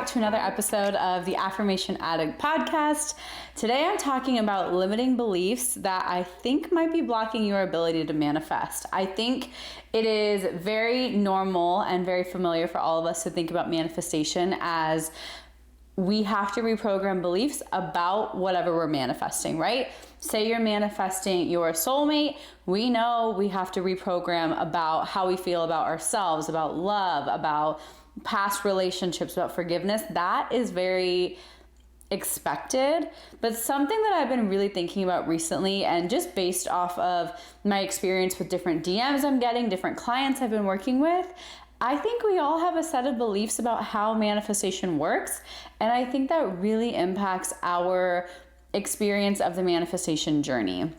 back to another episode of the Affirmation Addict podcast. Today I'm talking about limiting beliefs that I think might be blocking your ability to manifest. I think it is very normal and very familiar for all of us to think about manifestation as we have to reprogram beliefs about whatever we're manifesting, right? Say you're manifesting your soulmate. We know we have to reprogram about how we feel about ourselves, about love, about past relationships, about forgiveness. That is very expected, but something that I've been really thinking about recently, and just based off of my experience with different DMs I'm getting, different clients I've been working with, I think we all have a set of beliefs about how manifestation works, and I think that really impacts our experience of the manifestation journey.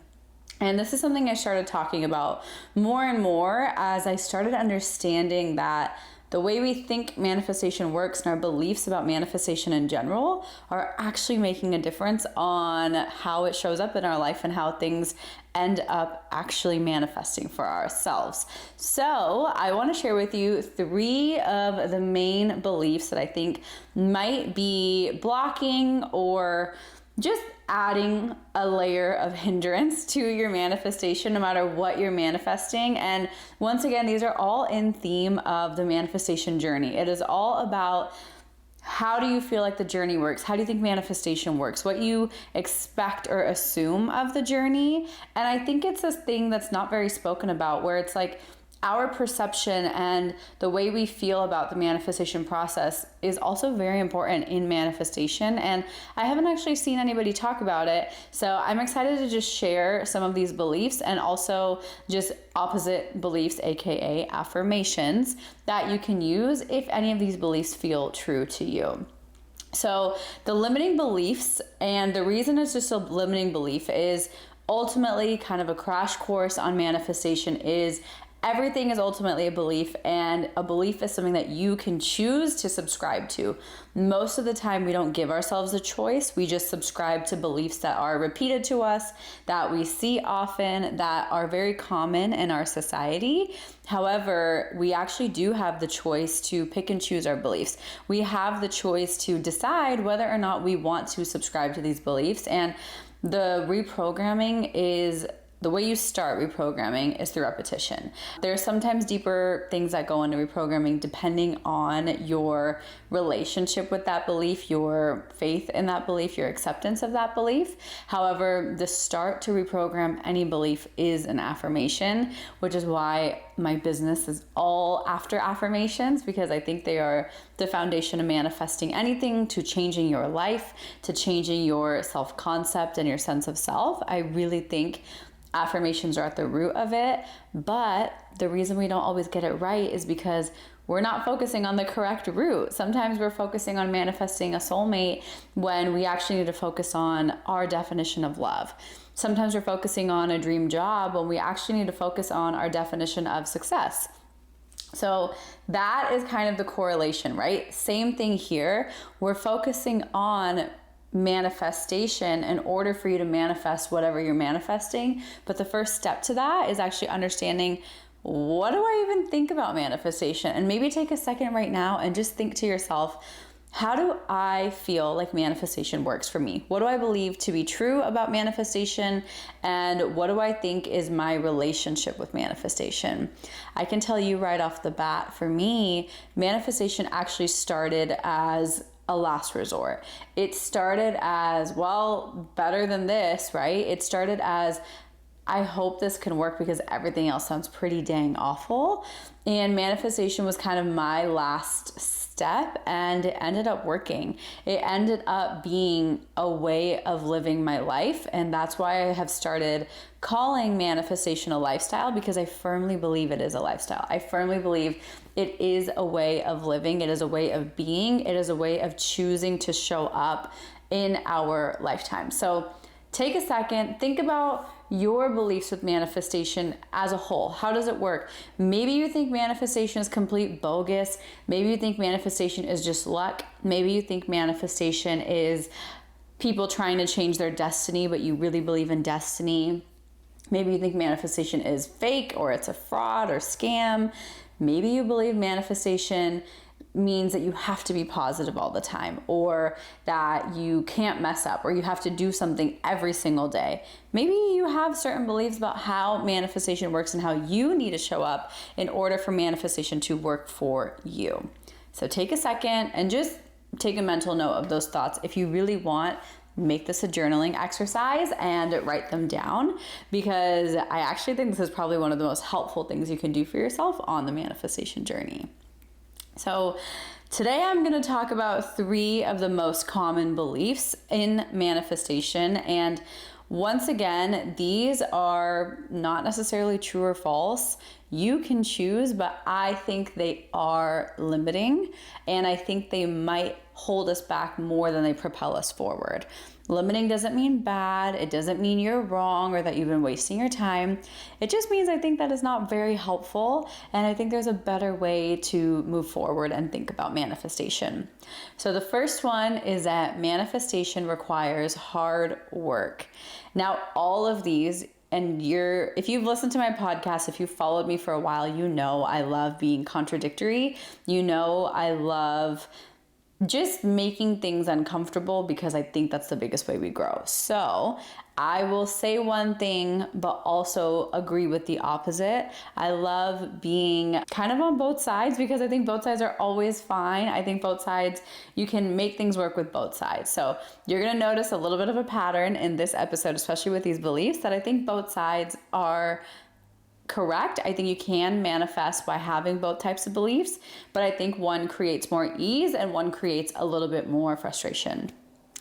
And this is something I started talking about more and more as I started understanding that the way we think manifestation works and our beliefs about manifestation in general are actually making a difference on how it shows up in our life and how things end up actually manifesting for ourselves. So I want to share with you 3 of the main beliefs that I think might be blocking or just adding a layer of hindrance to your manifestation, no matter what you're manifesting. And once again, these are all in theme of the manifestation journey. It is all about how do you feel like the journey works? How do you think manifestation works? What you expect or assume of the journey. And I think it's this thing that's not very spoken about, where it's like our perception and the way we feel about the manifestation process is also very important in manifestation. And I haven't actually seen anybody talk about it. So I'm excited to just share some of these beliefs and also just opposite beliefs, AKA affirmations, that you can use if any of these beliefs feel true to you. So the limiting beliefs, and the reason it's just a limiting belief is ultimately kind of a crash course on manifestation, is everything is ultimately a belief, and a belief is something that you can choose to subscribe to. Most of the time, we don't give ourselves a choice. We just subscribe to beliefs that are repeated to us, that we see often, that are very common in our society. However, we actually do have the choice to pick and choose our beliefs. We have the choice to decide whether or not we want to subscribe to these beliefs. And the reprogramming is the way you start reprogramming is through repetition. There are sometimes deeper things that go into reprogramming depending on your relationship with that belief, your faith in that belief, your acceptance of that belief. However, the start to reprogram any belief is an affirmation, which is why my business is all after affirmations, because I think they are the foundation of manifesting anything, to changing your life, to changing your self-concept and your sense of self. I really think affirmations are at the root of it, but the reason we don't always get it right is because we're not focusing on the correct route. Sometimes we're focusing on manifesting a soulmate when we actually need to focus on our definition of love. Sometimes we're focusing on a dream job when we actually need to focus on our definition of success. So that is kind of the correlation, right? Same thing here. We're focusing on manifestation in order for you to manifest whatever you're manifesting. But the first step to that is actually understanding, what do I even think about manifestation? And maybe take a second right now and just think to yourself, how do I feel like manifestation works for me? What do I believe to be true about manifestation? And what do I think is my relationship with manifestation? I can tell you right off the bat, for me, manifestation actually started as a last resort. It started as, well, better than this, right? It started as, I hope this can work because everything else sounds pretty dang awful. And manifestation was kind of my last step, and it ended up working. It ended up being a way of living my life. And that's why I have started calling manifestation a lifestyle, because I firmly believe it is a lifestyle. I firmly believe it is a way of living. It is a way of being. It is a way of choosing to show up in our lifetime. So take a second, think about your beliefs with manifestation as a whole. How does it work? Maybe you think manifestation is complete bogus. Maybe you think manifestation is just luck. Maybe you think manifestation is people trying to change their destiny, but you really believe in destiny. Maybe you think manifestation is fake, or it's a fraud or scam. Maybe you believe manifestation means that you have to be positive all the time, or that you can't mess up, or you have to do something every single day. Maybe you have certain beliefs about how manifestation works and how you need to show up in order for manifestation to work for you. So take a second and just take a mental note of those thoughts. If you really want, make this a journaling exercise and write them down, because I actually think this is probably one of the most helpful things you can do for yourself on the manifestation journey. So today I'm going to talk about 3 of the most common beliefs in manifestation. And once again, these are not necessarily true or false. You can choose, but I think they are limiting, and I think they might hold us back more than they propel us forward. Limiting doesn't mean bad. It doesn't mean you're wrong or that you've been wasting your time. It just means I think that is not very helpful, and I think there's a better way to move forward and think about manifestation. So the first one is that manifestation requires hard work. Now, all of these, and if you've listened to my podcast, if you've followed me for a while, you know I love being contradictory. You know I love just making things uncomfortable, because I think that's the biggest way we grow. So I will say one thing, but also agree with the opposite. I love being kind of on both sides, because I think both sides are always fine. I think both sides, you can make things work with both sides. So you're going to notice a little bit of a pattern in this episode, especially with these beliefs, that I think both sides are correct. I think you can manifest by having both types of beliefs, but I think one creates more ease and one creates a little bit more frustration.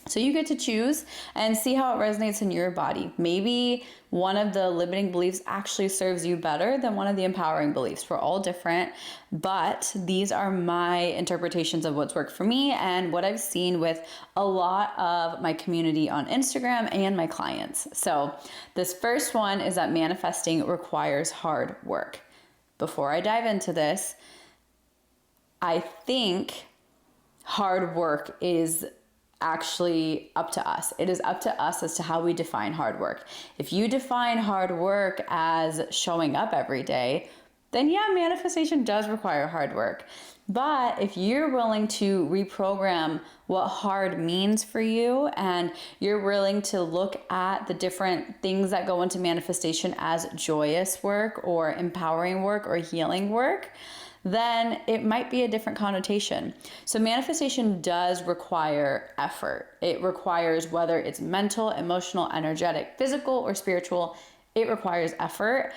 So you get to choose and see how it resonates in your body. Maybe one of the limiting beliefs actually serves you better than one of the empowering beliefs. We're all different, but these are my interpretations of what's worked for me and what I've seen with a lot of my community on Instagram and my clients. So this first one is that manifesting requires hard work. Before I dive into this, I think hard work is actually up to us. It is up to us as to how we define hard work. If you define hard work as showing up every day, then yeah, manifestation does require hard work. But if you're willing to reprogram what hard means for you, and you're willing to look at the different things that go into manifestation as joyous work or empowering work or healing work, then it might be a different connotation. So manifestation does require effort. It requires, whether it's mental, emotional, energetic, physical, or spiritual, it requires effort.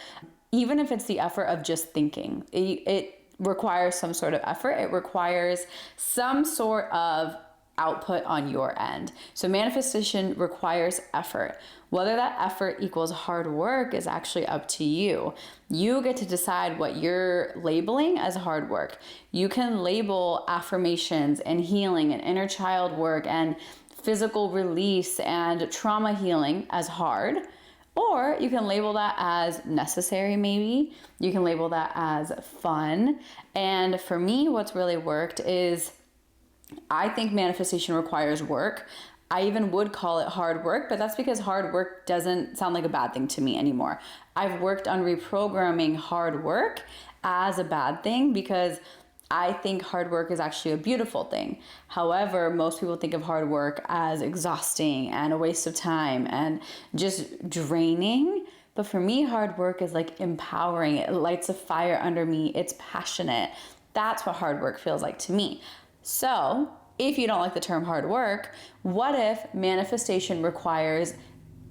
Even if it's the effort of just thinking, it requires some sort of effort. It requires some sort of output on your end. So manifestation requires effort. Whether that effort equals hard work is actually up to you. You get to decide what you're labeling as hard work. You can label affirmations and healing and inner child work and physical release and trauma healing as hard, or you can label that as necessary maybe. You can label that as fun. And for me, what's really worked is I think manifestation requires work. I even would call it hard work, but that's because hard work doesn't sound like a bad thing to me anymore. I've worked on reprogramming hard work as a bad thing, because I think hard work is actually a beautiful thing. However, most people think of hard work as exhausting and a waste of time and just draining. But for me, hard work is like empowering. It lights a fire under me. It's passionate. That's what hard work feels like to me. So if you don't like the term hard work, what if manifestation requires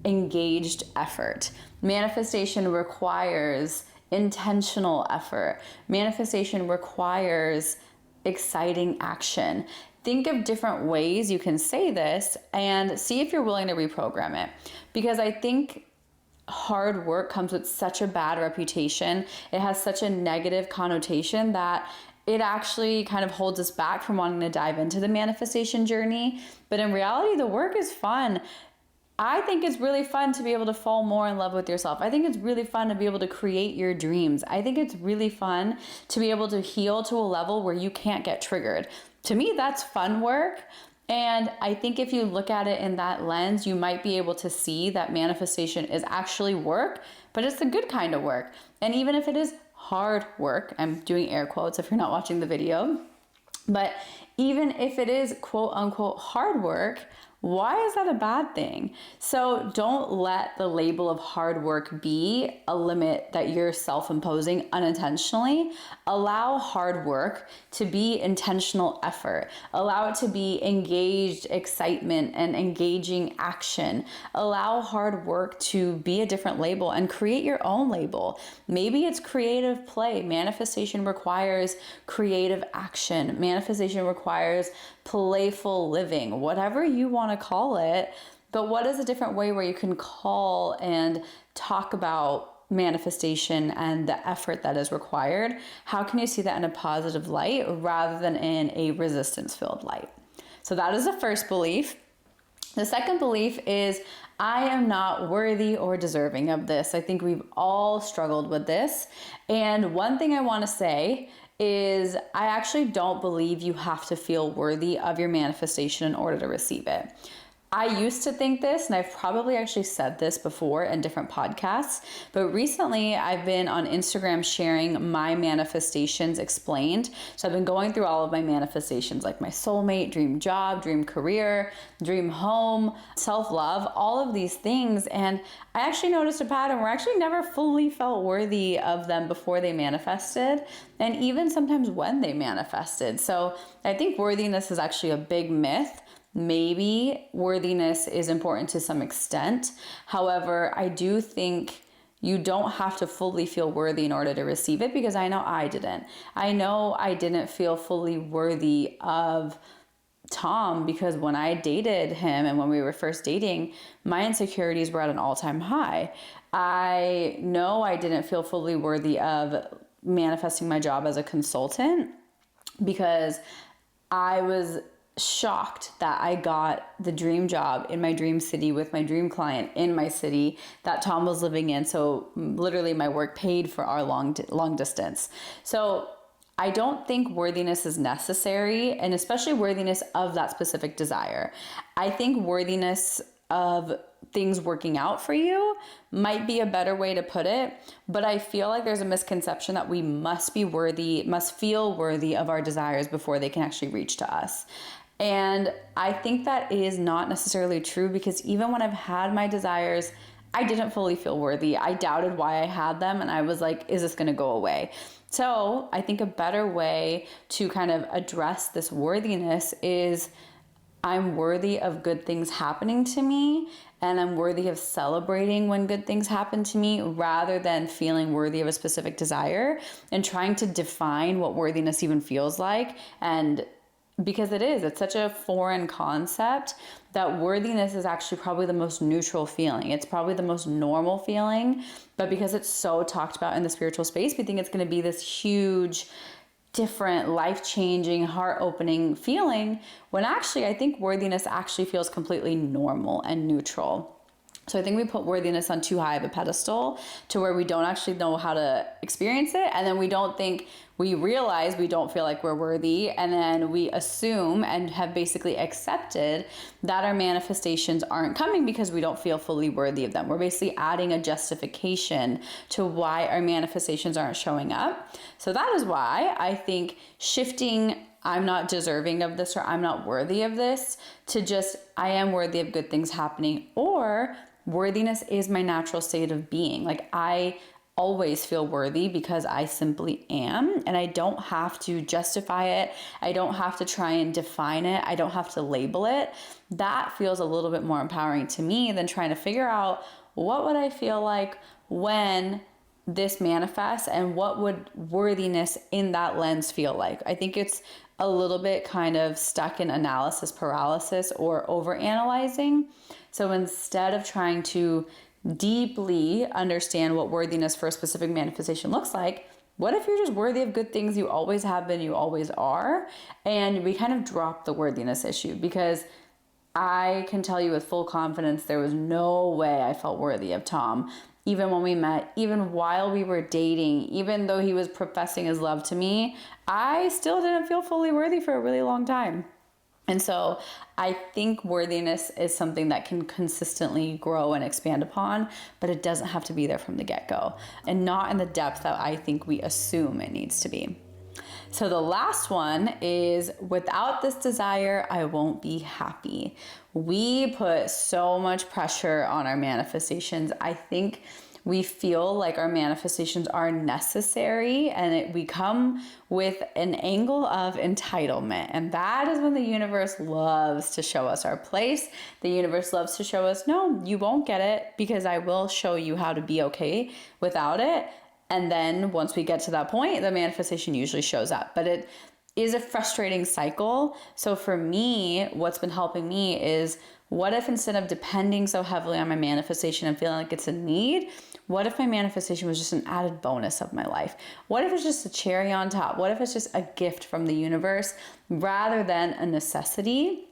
engaged effort? Manifestation requires intentional effort. Manifestation requires exciting action. Think of different ways you can say this and see if you're willing to reprogram it. Because I think hard work comes with such a bad reputation. It has such a negative connotation that it actually kind of holds us back from wanting to dive into the manifestation journey. But in reality, the work is fun. I think it's really fun to be able to fall more in love with yourself. I think it's really fun to be able to create your dreams. I think it's really fun to be able to heal to a level where you can't get triggered. To me, that's fun work. And I think if you look at it in that lens, you might be able to see that manifestation is actually work, but it's the good kind of work. And even if it is hard work, I'm doing air quotes if you're not watching the video, But even if it is quote unquote hard work, why is that a bad thing? So don't let the label of hard work be a limit that you're self-imposing unintentionally. Allow hard work to be intentional effort. Allow it to be engaged excitement and engaging action. Allow hard work to be a different label and create your own label. Maybe it's creative play. Manifestation requires creative action. Manifestation requires playful living, whatever you want to call it. But what is a different way where you can call and talk about manifestation and the effort that is required? How can you see that in a positive light rather than in a resistance-filled light? So that is the first belief. The second belief is I am not worthy or deserving of this. I think we've all struggled with this. And one thing I want to say is I actually don't believe you have to feel worthy of your manifestation in order to receive it. I used to think this, and I've probably actually said this before in different podcasts, but recently I've been on Instagram sharing my manifestations explained. So I've been going through all of my manifestations, like my soulmate, dream job, dream career, dream home, self-love, all of these things. And I actually noticed a pattern where I actually never fully felt worthy of them before they manifested, and even sometimes when they manifested. So I think worthiness is actually a big myth. Maybe worthiness is important to some extent. However, I do think you don't have to fully feel worthy in order to receive it, because I know I didn't. I know I didn't feel fully worthy of Tom because when I dated him and when we were first dating, my insecurities were at an all-time high. I know I didn't feel fully worthy of manifesting my job as a consultant because I was shocked that I got the dream job in my dream city with my dream client in my city that Tom was living in. So literally my work paid for our long distance. So I don't think worthiness is necessary, and especially worthiness of that specific desire. I think worthiness of things working out for you might be a better way to put it, but I feel like there's a misconception that we must feel worthy of our desires before they can actually reach to us. And I think that is not necessarily true, because even when I've had my desires, I didn't fully feel worthy. I doubted why I had them, and I was like, is this going to go away? So I think a better way to kind of address this worthiness is I'm worthy of good things happening to me, and I'm worthy of celebrating when good things happen to me, rather than feeling worthy of a specific desire and trying to define what worthiness even feels like. And because it's such a foreign concept that worthiness is actually probably the most neutral feeling. It's probably the most normal feeling, but because it's so talked about in the spiritual space, we think it's going to be this huge, different, life-changing, heart-opening feeling, when actually I think worthiness actually feels completely normal and neutral. So I think we put worthiness on too high of a pedestal to where we don't actually know how to experience it. And then we realize we don't feel like we're worthy. And then we assume and have basically accepted that our manifestations aren't coming because we don't feel fully worthy of them. We're basically adding a justification to why our manifestations aren't showing up. So that is why I think shifting I'm not deserving of this or I'm not worthy of this to just I am worthy of good things happening, or worthiness is my natural state of being. Like I always feel worthy because I simply am, and I don't have to justify it. I don't have to try and define it. I don't have to label it. That feels a little bit more empowering to me than trying to figure out what would I feel like when this manifests and what would worthiness in that lens feel like. I think it's a little bit kind of stuck in analysis paralysis or overanalyzing. So instead of trying to deeply understand what worthiness for a specific manifestation looks like, what if you're just worthy of good things you always have been, you always are? And we kind of drop the worthiness issue, because I can tell you with full confidence there was no way I felt worthy of Tom. Even when we met, even while we were dating, even though he was professing his love to me, I still didn't feel fully worthy for a really long time. And so I think worthiness is something that can consistently grow and expand upon, but it doesn't have to be there from the get-go, and not in the depth that I think we assume it needs to be. So the last one is, without this desire, I won't be happy. We put so much pressure on our manifestations. I think we feel like our manifestations are necessary, and we come with an angle of entitlement. And that is when the universe loves to show us our place. The universe loves to show us, no, you won't get it, because I will show you how to be okay without it. And then once we get to that point, the manifestation usually shows up. But it is a frustrating cycle. So for me, what's been helping me is, what if instead of depending so heavily on my manifestation and feeling like it's a need, what if my manifestation was just an added bonus of my life? What if it's just a cherry on top? What if it's just a gift from the universe rather than a necessity?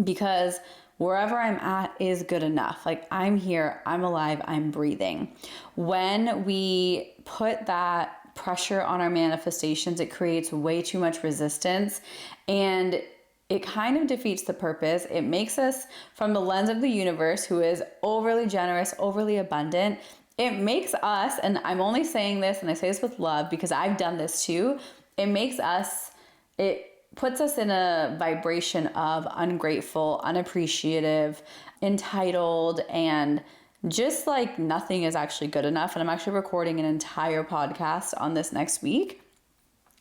Because wherever I'm at is good enough. Like, I'm here, I'm alive, I'm breathing. When we put that pressure on our manifestations, it creates way too much resistance, and it kind of defeats the purpose. It makes us, from the lens of the universe, who is overly generous, overly abundant, it makes us, and I'm only saying this, and I say this with love because I've done this too, it puts us in a vibration of ungrateful, unappreciative, entitled, and just like nothing is actually good enough. And I'm actually recording an entire podcast on this next week.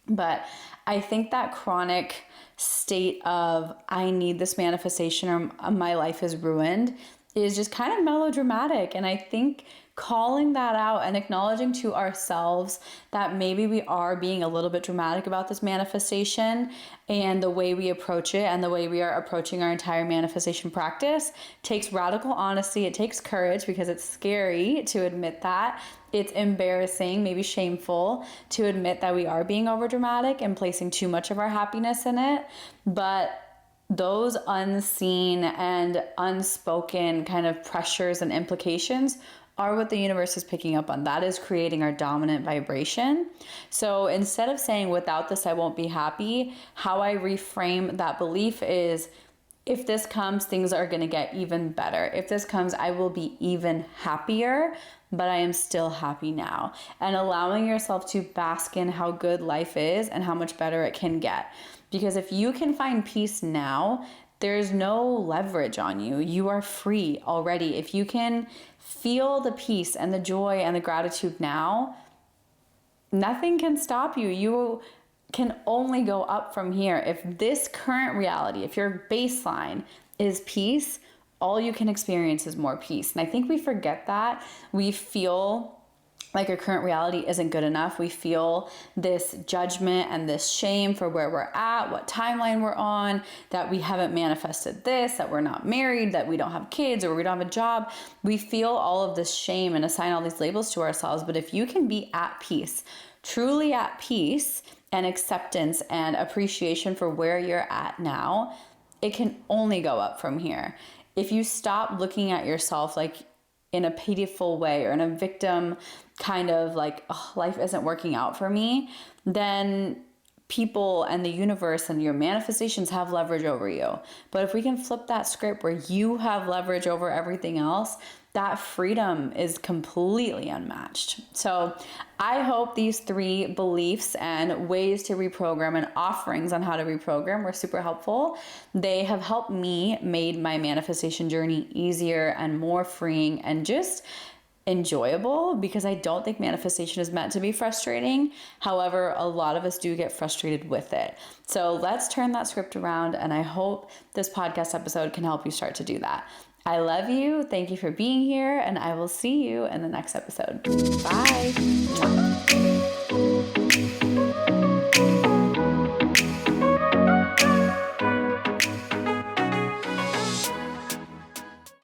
But I think that chronic state of, I need this manifestation or my life is ruined, is just kind of melodramatic. And I think calling that out and acknowledging to ourselves that maybe we are being a little bit dramatic about this manifestation, and the way we approach it and the way we are approaching our entire manifestation practice takes radical honesty. It takes courage, because it's scary to admit that. It's embarrassing, maybe shameful, to admit that we are being overdramatic and placing too much of our happiness in it. But those unseen and unspoken kind of pressures and implications are what the universe is picking up on. That is creating our dominant vibration. So instead of saying, without this, I won't be happy, how I reframe that belief is, if this comes, things are going to get even better. If this comes, I will be even happier, but I am still happy now. And allowing yourself to bask in how good life is and how much better it can get. Because if you can find peace now, there's no leverage on you. You are free already. If you can feel the peace and the joy and the gratitude now, nothing can stop you. You can only go up from here. If this current reality, if your baseline is peace, all you can experience is more peace. And I think we forget that. We feel like our current reality isn't good enough. We feel this judgment and this shame for where we're at, what timeline we're on, that we haven't manifested this, that we're not married, that we don't have kids, or we don't have a job. We feel all of this shame and assign all these labels to ourselves. But if you can be at peace, truly at peace, and acceptance and appreciation for where you're at now, it can only go up from here. If you stop looking at yourself like in a pitiful way or in a victim kind of like, oh, life isn't working out for me, then people and the universe and your manifestations have leverage over you. But if we can flip that script where you have leverage over everything else, that freedom is completely unmatched. So I hope these 3 beliefs and ways to reprogram and offerings on how to reprogram were super helpful. They have helped me made my manifestation journey easier and more freeing and just enjoyable, because I don't think manifestation is meant to be frustrating. However, a lot of us do get frustrated with it. So let's turn that script around, and I hope this podcast episode can help you start to do that. I love you. Thank you for being here, and I will see you in the next episode. Bye.